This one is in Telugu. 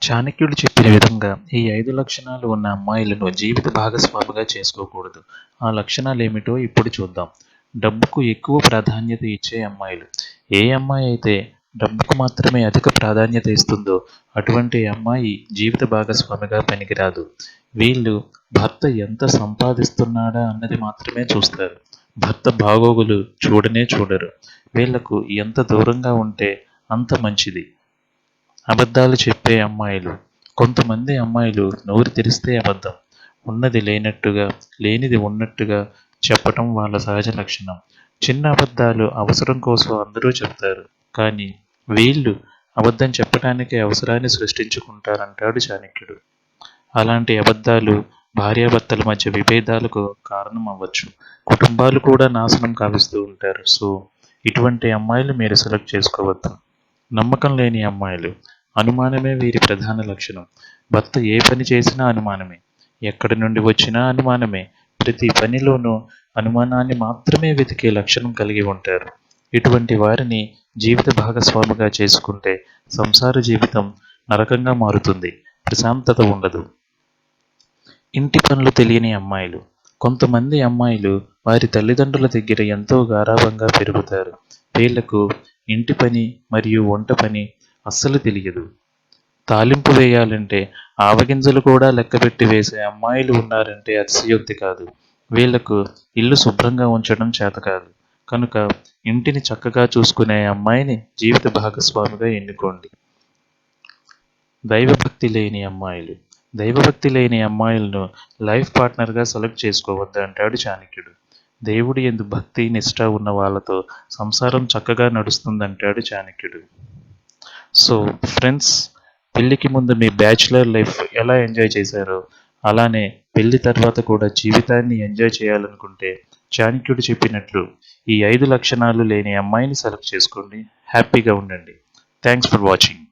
చాణక్యుడు చెప్పిన విధంగా ఈ 5 లక్షణాలు ఉన్న అమ్మాయిలను జీవిత భాగస్వామిగా చేసుకోకూడదు. ఆ లక్షణాలేమిటో ఇప్పుడు చూద్దాం. డబ్బుకు ఎక్కువ ప్రాధాన్యత ఇచ్చే అమ్మాయిలు. ఏ అమ్మాయి అయితే డబ్బుకు మాత్రమే అధిక ప్రాధాన్యత ఇస్తుందో అటువంటి అమ్మాయి జీవిత భాగస్వామిగా పనికిరాదు. వీళ్ళు భర్త ఎంత సంపాదిస్తున్నాడా అన్నది మాత్రమే చూస్తారు. భర్త బాగోగులు చూడనే చూడరు. వీళ్లకు ఎంత దూరంగా ఉంటే అంత మంచిది. అబద్ధాలు చెప్పే అమ్మాయిలు. కొంతమంది అమ్మాయిలు నోరు తెరిస్తే అబద్ధం. ఉన్నది లేనట్టుగా, లేనిది ఉన్నట్టుగా చెప్పటం వాళ్ళ సహజ లక్షణం. చిన్న అబద్ధాలు అవసరం కోసం అందరూ చెప్తారు. కానీ వీళ్ళు అబద్ధం చెప్పటానికే అవసరాన్ని సృష్టించుకుంటారంటాడు చాణక్యుడు. అలాంటి అబద్ధాలు భార్యాభర్తల మధ్య విభేదాలకు కారణం అవ్వచ్చు. కుటుంబాలు కూడా నాశనం కావిస్తూ ఉంటారు. సో, ఇటువంటి అమ్మాయిలు మీరు సెలెక్ట్ చేసుకోవద్దు. నమ్మకం లేని అమ్మాయిలు. అనుమానమే వీరి ప్రధాన లక్షణం. భర్త ఏ పని చేసినా అనుమానమే. ఎక్కడి నుండి వచ్చినా అనుమానమే. ప్రతి పనిలోనూ అనుమానాన్ని మాత్రమే వెతికే లక్షణం కలిగి ఉంటారు. ఇటువంటి వారిని జీవిత భాగస్వామిగా చేసుకుంటే సంసార జీవితం నరకంగా మారుతుంది. ప్రశాంతత ఉండదు. ఇంటి పనులు తెలియని అమ్మాయిలు. కొంతమంది అమ్మాయిలు వారి తల్లిదండ్రుల దగ్గర ఎంతో గారాబంగా పెరుగుతారు. వీళ్లకు ఇంటి పని మరియు వంట పని అస్సలు తెలియదు. తాలింపు వేయాలంటే ఆవగింజలు కూడా లెక్కపెట్టి వేసే అమ్మాయిలు ఉన్నారంటే అతిశయోక్తి కాదు. వీళ్లకు ఇల్లు శుభ్రంగా ఉంచడం చేతకాదు. కనుక ఇంటిని చక్కగా చూసుకునే అమ్మాయిని జీవిత భాగస్వామిగా ఎన్నుకోండి. దైవభక్తి లేని అమ్మాయిలు. దైవభక్తి లేని అమ్మాయిలను లైఫ్ పార్ట్నర్గా సెలెక్ట్ చేసుకోవద్దు అంటాడు చాణక్యుడు. దేవుడి యందు భక్తి నిష్ఠ ఉన్న వాళ్ళతో సంసారం చక్కగా నడుస్తుందంటాడు చాణక్యుడు. సో ఫ్రెండ్స్, పెళ్ళికి ముందు మీ బ్యాచులర్ లైఫ్ ఎలా ఎంజాయ్ చేశారో అలానే పెళ్లి తర్వాత కూడా జీవితాన్ని ఎంజాయ్ చేయాలనుకుంటే చాణక్యుడు చెప్పినట్లు ఈ 5 లక్షణాలు లేని అమ్మాయిని సెలెక్ట్ చేసుకోండి. హ్యాపీగా ఉండండి. Thanks for watching.